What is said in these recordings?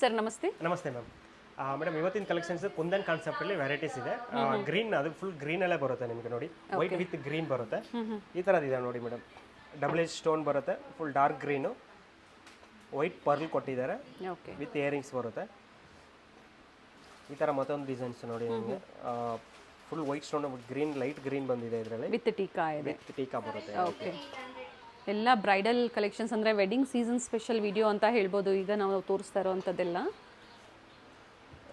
Sir ನಮಸ್ತೆ. ನಮಸ್ತೆ ma'am. Madam ಇವತ್ತಿನ ಕಲೆಕ್ಷನ್ಸ್ ಕುಂದನ್ ಕಾನ್ಸೆಪ್ಟಲ್ಲಿ ವೆರೈಟೀಸ್ ಇದೆ. ಗ್ರೀನ್ ಅದು ಫುಲ್ ಗ್ರೀನಲ್ಲೇ ಬರುತ್ತೆ ನಿಮಗೆ ನೋಡಿ, ವೈಟ್ ವಿತ್ ಗ್ರೀನ್ ಬರುತ್ತೆ. ಈ ಥರದಿದೆ ನೋಡಿ ಮೇಡಮ್, ಡಬಲ್ ಏಜ್ ಸ್ಟೋನ್ ಬರುತ್ತೆ, full dark green, white pearl ಕೊಟ್ಟಿದ್ದಾರೆ, ವಿತ್ ಇಯರಿಂಗ್ಸ್ ಬರುತ್ತೆ. ಈ ಥರ ಮತ್ತೊಂದು ಡಿಸೈನ್ಸ್ ನೋಡಿ ನಿಮಗೆ, full white stone green, light green ಬಂದಿದೆ ಇದರಲ್ಲಿ, ವಿತ್ ಟೀಕಾ ಇದೆ. ವಿತ್ ಟೀಕಾ ಬರುತ್ತೆ. ಓಕೆ, ಎಲ್ಲ ಬ್ರೈಡಲ್ ಕಲೆಕ್ಷನ್ಸ್ ಅಂದರೆ ವೆಡ್ಡಿಂಗ್ ಸೀಸನ್ ಸ್ಪೆಷಲ್ ವಿಡಿಯೋ ಅಂತ ಹೇಳ್ಬೋದು ಈಗ ನಾವು ತೋರಿಸ್ತಾ ಇರೋವಂಥದ್ದೆಲ್ಲ.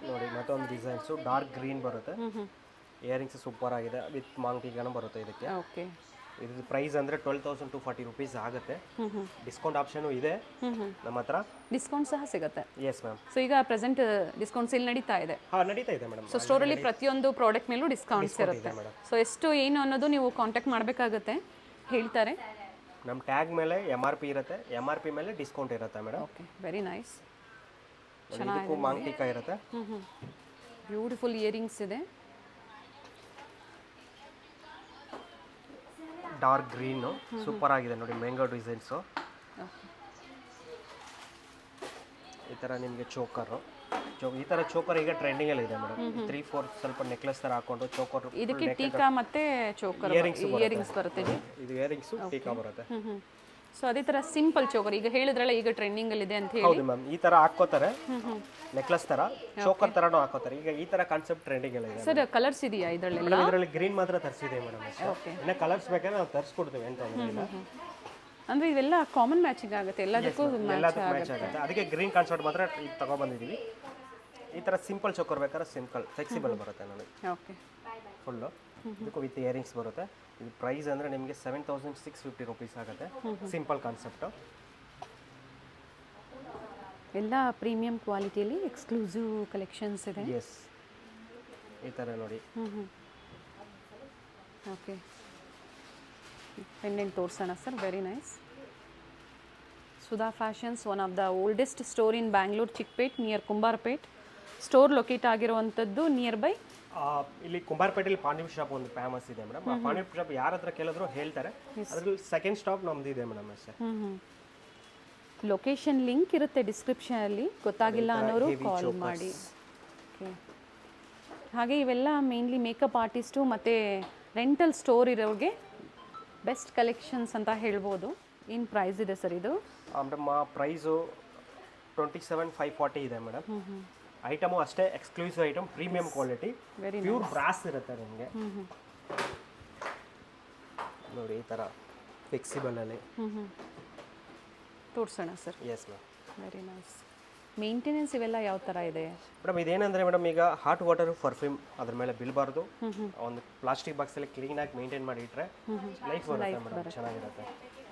ನೋಡಿ ಮತ್ತೊಂದು ಡಿಸೈನ್ಸು ಡಾರ್ಕ್ ಗ್ರೀನ್ ಬರುತ್ತೆ, ಇಯರಿಂಗ್ಸ್ ಸೂಪರ್ ಆಗಿದೆ, ವಿತ್ ಮಾಂಗ್ಟಿಗಾನು ಬರುತ್ತೆ ಇದಕ್ಕೆ. ಓಕೆ, ಇದ್ರ ಪ್ರೈಸ್ ಅಂದರೆ 12,240 ರೂಪೀಸ್ ಆಗುತ್ತೆ. ಡಿಸ್ಕೌಂಟ್ ಆಪ್ಷನು ಇದೆ ನಮ್ಮ ಹತ್ರ, ಡಿಸ್ಕೌಂಟ್ ಸಹ ಸಿಗುತ್ತೆ. Yes ma'am. ಸೊ ಈಗ ಪ್ರೆಸೆಂಟ್ ಡಿಸ್ಕೌಂಟ್ ಸೇಲ್ ನಡೀತಾ ಇದೆ. ನಡೀತಾ ಇದೆ ಮೇಡಮ್. ಸೊ ಸ್ಟೋರಲ್ಲಿ ಪ್ರತಿಯೊಂದು ಪ್ರಾಡಕ್ಟ್ ಮೇಲೂ ಡಿಸ್ಕೌಂಟ್ಸ್ ಇರುತ್ತೆ. ಸೊ ಎಷ್ಟು ಏನು ಅನ್ನೋದು ನೀವು ಕಾಂಟ್ಯಾಕ್ಟ್ ಮಾಡಬೇಕಾಗುತ್ತೆ, ಹೇಳ್ತಾರೆ. ನಮ್ಮ ಟ್ಯಾಗ್ ಮೇಲೆ MRP ಇರುತ್ತೆ, MRP ಮೇಲೆ ಡಿಸ್ಕೌಂಟ್ ಇರುತ್ತೆ ಮೇಡಮ್. Okay, very nice. ಇದಕ್ಕೂ ಮಾಂಗ್ಟಿಕಾ ಇರುತ್ತೆ. ಬ್ಯೂಟಿಫುಲ್ ಇಯರಿಂಗ್ಸ್ ಇದೆ, ಡಾರ್ಕ್ ಗ್ರೀನು ಸೂಪರ್ ಆಗಿದೆ ನೋಡಿ, ಮ್ಯಾಂಗೋ ಡಿಸೈನ್ಸು. ಈ ಥರ ನಿಮಗೆ ಚೋಕರು, ಈ ಥರ ಚೋಕರ್ ಈಗ ಟ್ರೆಂಡಿಂಗಲ್ಲಿ ಇದೆ ಮೇಡಮ್. 3-4 ಸ್ವಲ್ಪ ನೆಕ್ಲೆಸ್ ಥರ ಹಾಕೊಂಡು ಚೋಕರ್, ಇದಕ್ಕೆ ಟೀಕಾ ಮತ್ತೆ ಚೋಕರ್ ಇಯರಿಂಗ್ಸ್ ಬರುತ್ತೆ. ಇದು ಇಯರಿಂಗ್ಸ್ ಟೀಕಾ ಬರುತ್ತೆ. ಸೊ ಅದೇ ಥರ ಸಿಂಪಲ್ ಚೋಕರ್ ಈಗ ಹೇಳಿದ್ರಲ್ಲ, ಈಗ ಟ್ರೆಂಡಿಂಗ್ ಅಲ್ಲಿ ಇದೆ ಅಂತ ಹೇಳಿ. ಹೌದು ಮ್ಯಾಮ್, ಈ ಥರ ಹಾಕೋತಾರೆ, ನೆಕ್ಲೆಸ್ ಥರ ಚೋಕರ್ ಥರನೂ ಹಾಕೋತಾರೆ. ಈಗ ಈ ಥರ ಕಾನ್ಸೆಪ್ಟ್ ಟ್ರೆಂಡಿಂಗ್ ಇದೆ. ಸರ್ ಕಲರ್ಸ್ ಇದೆಯಾ ಇದರಲ್ಲಿ? ಮೇಡಮ್ ಇದರಲ್ಲಿ ಗ್ರೀನ್ ಮಾತ್ರ ತರಿಸಿದೆ ಮೇಡಮ್. ಇನ್ನು ಕಲರ್ಸ್ ಬೇಕಾದ್ರೆ ನಾವು ತರಿಸ್ಕೊಡ್ತೀವಿ ಅಂತ ಇಲ್ಲ. ಅಂದ್ರೆ ಇವೆಲ್ಲ ಕಾಮನ್ ಮ್ಯಾಚಿಂಗ್ ಆಗುತ್ತೆ, ಎಲ್ಲದಕ್ಕೂ ಮ್ಯಾಚ್ ಆಗುತ್ತೆ. ಅದಕ್ಕೆ ಗ್ರೀನ್ ಕಾನ್ಸೆಪ್ಟ್ ಮಾತ್ರ ಈಗ ತಗೊಬಂದಿದ್ದೀವಿ. ಈ ಥರ ಸಿಂಪಲ್ ಚೋಕರ್ ಬೇಕಾದ್ರೆ ಸಿಂಪಲ್ ಫ್ಲೆಕ್ಸಿಬಲ್ ಬರುತ್ತೆ ನನಗೆ. ಓಕೆ, ಫುಲ್ಲು ಇದಕ್ಕೂ ವಿತ್ ಇಯರಿಂಗ್ಸ್ ಬರುತ್ತೆ. ಇದು ಪ್ರೈಸ್ ಅಂದರೆ ನಿಮಗೆ 7,650 ರೂಪೀಸ್ ಆಗುತ್ತೆ. ಸಿಂಪಲ್ ಕಾನ್ಸೆಪ್ಟು, ಎಲ್ಲ ಪ್ರೀಮಿಯಂ ಕ್ವಾಲಿಟಿಯಲ್ಲಿ ಎಕ್ಸ್ಕ್ಲೂಸಿವ್ ಕಲೆಕ್ಷನ್ಸ್ ಇದೆ. ಎಸ್, ಈ ಥರ ನೋಡಿ. ಓಕೆ, ಪೆಂಡೆಂಟ್ ತೋರಿಸೋಣ sir. Very nice. Sudha Fashions, one of the oldest store in Bangalore, Chickpet near Kumbarpet. Store locate ಆಗಿರುವಂಥದ್ದು ನಿಯರ್ ಬೈ ಇಲ್ಲಿ ಕುಂಬಾರಪೇಟೆಯಲ್ಲಿ ಪಾಂಡಿಪ್ ಶಾಪ್ ಒಂದು ಫೇಮಸ್ ಇದೆ ಮೇಡಮ್. ಆ ಪಾಂಡಿಪ್ ಶಾಪ್ ಯಾರ ಹತ್ರ ಕೇಳಿದ್ರು ಹೇಳ್ತಾರೆ. ಅದ್ರಲ್ಲಿ ಸೆಕೆಂಡ್ ಸ್ಟಾಪ್ ನಮ್ದು ಇದೆ ಮೇಡಮ್ ಅಷ್ಟೇ. ಲೊಕೇಶನ್ ಲಿಂಕ್ ಇರುತ್ತೆ ಡಿಸ್ಕ್ರಿಪ್ಷನಲ್ಲಿ, ಗೊತ್ತಾಗಿಲ್ಲ ಅನ್ನೋರು ಕಾಲ್ ಮಾಡಿ. ಓಕೆ, ಹಾಗೆ ಇವೆಲ್ಲ ಮೇನ್ಲಿ ಮೇಕಪ್ ಆರ್ಟಿಸ್ಟು ಮತ್ತು ರೆಂಟಲ್ ಸ್ಟೋರ್ ಇರೋರಿಗೆ ಬೆಸ್ಟ್ ಕಲೆಕ್ಷನ್ಸ್ ಅಂತ ಹೇಳ್ಬೋದು. ಏನು ಪ್ರೈಸ್ ಇದೆ ಸರ್ ಇದು? ಮೇಡಮ್ ಪ್ರೈಸು 27,540 ಇದೆ ಮೇಡಮ್. ಐಟಮು ಅಷ್ಟೇ exclusive item, premium quality, pure brass ಇರುತ್ತೆ ನಿಮಗೆ ನೋಡಿ. ಈ ಥರ ಫ್ಲೆಕ್ಸಿಬಲಲ್ಲಿ ತೋರಿಸೋಣ sir. Yes ma'am. Very nice. Maintenance ಇವೆಲ್ಲ ಯಾವ ಥರ ಇದೆ ಮೇಡಮ್? ಇದೇನಂದರೆ ಮೇಡಮ್, ಈಗ ಹಾಟ್ ವಾಟರ್ ಪರ್ಫ್ಯೂಮ್ ಅದ್ರ ಮೇಲೆ ಬೀಳಬಾರ್ದು. ಒಂದು ಪ್ಲಾಸ್ಟಿಕ್ ಬಾಕ್ಸಲ್ಲಿ ಕ್ಲೀನಾಗಿ ಮೇಂಟೈನ್ ಮಾಡಿ ಇಟ್ಟರೆ ಲೈಫ್ ಬರುತ್ತೆ ಮೇಡಮ್, ಚೆನ್ನಾಗಿರುತ್ತೆ.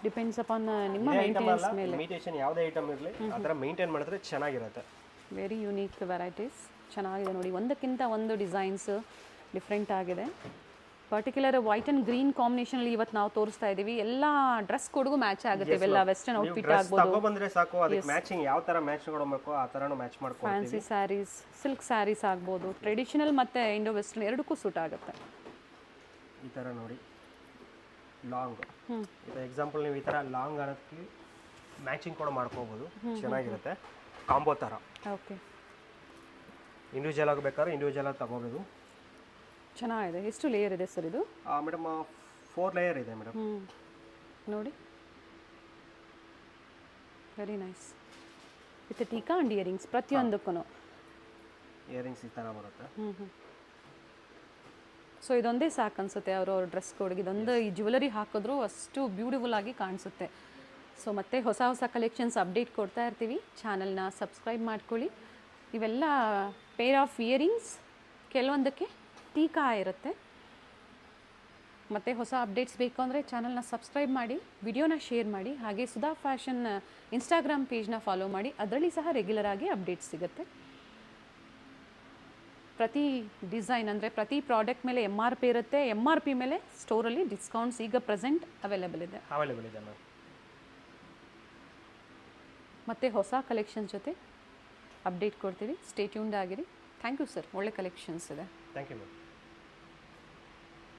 ಡಿಪೆಂಡ್ಸ್ ಅಪಾನ್ ನಿಮ್ಮ ಮೇಂಟೆನೆನ್ಸ್ ಮೇಲೆ. ಇಮಿಟೇಷನ್ ಯಾವುದೇ ಐಟಮ್ ಇರಲಿ ಆ ಥರ ಮೇಂಟೈನ್ ಮಾಡಿದ್ರೆ ಚೆನ್ನಾಗಿರುತ್ತೆ. ವೆರಿ ಯುನೀಕ್ ವೆರೈಟೀಸ್, ಚೆನ್ನಾಗಿದೆ ನೋಡಿ. ಒಂದಕ್ಕಿಂತ ಒಂದು ಡಿಸೈನ್ಸ್ ಡಿಫ್ರೆಂಟ್ ಆಗಿದೆ. ಪರ್ಟಿಕ್ಯುಲರ್ ವೈಟ್ ಆ್ಯಂಡ್ ಗ್ರೀನ್ ಕಾಂಬಿನೇಷನಲ್ಲಿ ಇವತ್ತು ನಾವು ತೋರಿಸ್ತಾ ಇದ್ದೀವಿ. ಎಲ್ಲ ಡ್ರೆಸ್ ಕೋಡ್ಗೂ ಮ್ಯಾಚ್ ಆಗುತ್ತೆ. ಇವೆಲ್ಲ ವೆಸ್ಟರ್ನ್ ಔಟ್ಫಿಟ್ ಆಗ್ಬೋದು. ಬಂದ್ರೆ ಸಾಕು, ಅದಕ್ಕೆ ಮ್ಯಾಚಿಂಗ್ ಯಾವ ಥರ ಮ್ಯಾಚ್ ಮಾಡಬೇಕು ಆ ಥರನೂ ಮ್ಯಾಚ್ ಮಾಡ್ಕೊಂಡು. ಫ್ಯಾನ್ಸಿ ಸ್ಯಾರೀಸ್, ಸಿಲ್ಕ್ ಸ್ಯಾರೀಸ್ ಆಗ್ಬೋದು, ಟ್ರೆಡಿಷನಲ್ ಮತ್ತು ಇಂಡೋ ವೆಸ್ಟರ್ನ್ ಎರಡಕ್ಕೂ ಸೂಟ್ ಆಗುತ್ತೆ. ಈ ಥರ ನೋಡಿ, ಲಾಂಗ್ ಎಕ್ಸಾಂಪಲ್ ನೀವು ಈ ಥರ ಲಾಂಗ್ ಅನ್ನೋದಕ್ಕೆ ಮ್ಯಾಚಿಂಗ್ ಕೂಡ ಮಾಡ್ಕೋಬೋದು, ಚೆನ್ನಾಗಿರುತ್ತೆ. ಕಾಂಬೋ ಥರ. ಓಕೆ, ಇಂಡಿವಿಜುವಲ್ ಆಗಬೇಕಾದ್ರೆ ಇಂಡಿವಿಜುವಲ್ ಆಗಿ ತಗೋಬೋದು. ಚೆನ್ನಾಗಿದೆ. ಎಷ್ಟು ಲೇಯರ್ ಇದೆ ಸರ್ ಇದು? ಮೇಡಮ್ 4 ಲೇಯರ್ ಇದೆ ಮೇಡಮ್. ನೋಡಿ, very nice. With tikka and earrings ಪ್ರತಿಯೊಂದಕ್ಕೂ. ಇಯರಿಂಗ್ಸ್ ಈ ಥರ ಬರುತ್ತೆ. ಸೊ ಇದೊಂದೇ ಸಾಕು ಅನಿಸುತ್ತೆ ಅವ್ರವ್ರ ಡ್ರೆಸ್ ಕೋಡ್ಗೆ. ಇದೊಂದು ಈ ಜ್ಯುವೆಲರಿ ಹಾಕಿದ್ರು ಅಷ್ಟು ಬ್ಯೂಟಿಫುಲ್ ಆಗಿ ಕಾಣಿಸುತ್ತೆ. ಸೊ ಮತ್ತೆ ಹೊಸ ಹೊಸ ಕಲೆಕ್ಷನ್ಸ್ ಅಪ್ಡೇಟ್ ಕೊಡ್ತಾ ಇರ್ತೀವಿ. ಚಾನಲ್ನ ಸಬ್ಸ್ಕ್ರೈಬ್ ಮಾಡ್ಕೊಳ್ಳಿ. ಇವೆಲ್ಲ ಪೇರ್ ಆಫ್ ಇಯರಿಂಗ್ಸ್, ಕೆಲವೊಂದಕ್ಕೆ ಟೀಕಾ ಇರುತ್ತೆ. ಮತ್ತು ಹೊಸ ಅಪ್ಡೇಟ್ಸ್ ಬೇಕು ಅಂದರೆ ಚಾನಲ್ನ ಸಬ್ಸ್ಕ್ರೈಬ್ ಮಾಡಿ, ವಿಡಿಯೋನ ಶೇರ್ ಮಾಡಿ. ಹಾಗೆ ಸುಧಾ ಫ್ಯಾಷನ್ ಇನ್ಸ್ಟಾಗ್ರಾಮ್ ಪೇಜ್ನ ಫಾಲೋ ಮಾಡಿ, ಅದರಲ್ಲಿ ಸಹ ರೆಗ್ಯುಲರ್ ಆಗಿ ಅಪ್ಡೇಟ್ಸ್ ಸಿಗುತ್ತೆ. ಪ್ರತಿ ಡಿಸೈನ್ ಅಂದರೆ ಪ್ರತಿ ಪ್ರಾಡಕ್ಟ್ ಮೇಲೆ MRP ಇರುತ್ತೆ. MRP ಮೇಲೆ ಸ್ಟೋರಲ್ಲಿ ಡಿಸ್ಕೌಂಟ್ಸ್ ಈಗ ಪ್ರೆಸೆಂಟ್ ಅವೈಲೇಬಲ್ ಇದೆ ಮ್ಯಾಮ್. ಮತ್ತು ಹೊಸ ಕಲೆಕ್ಷನ್ಸ್ ಜೊತೆ ಅಪ್ಡೇಟ್ ಕೊಡ್ತೀವಿ. ಸ್ಟೇ ಟ್ಯೂನ್ಡ್ ಆಗಿರಿ. ಥ್ಯಾಂಕ್ ಯು ಸರ್, ಒಳ್ಳೆ ಕಲೆಕ್ಷನ್ಸ್ ಇದೆ. Thank you ma'am.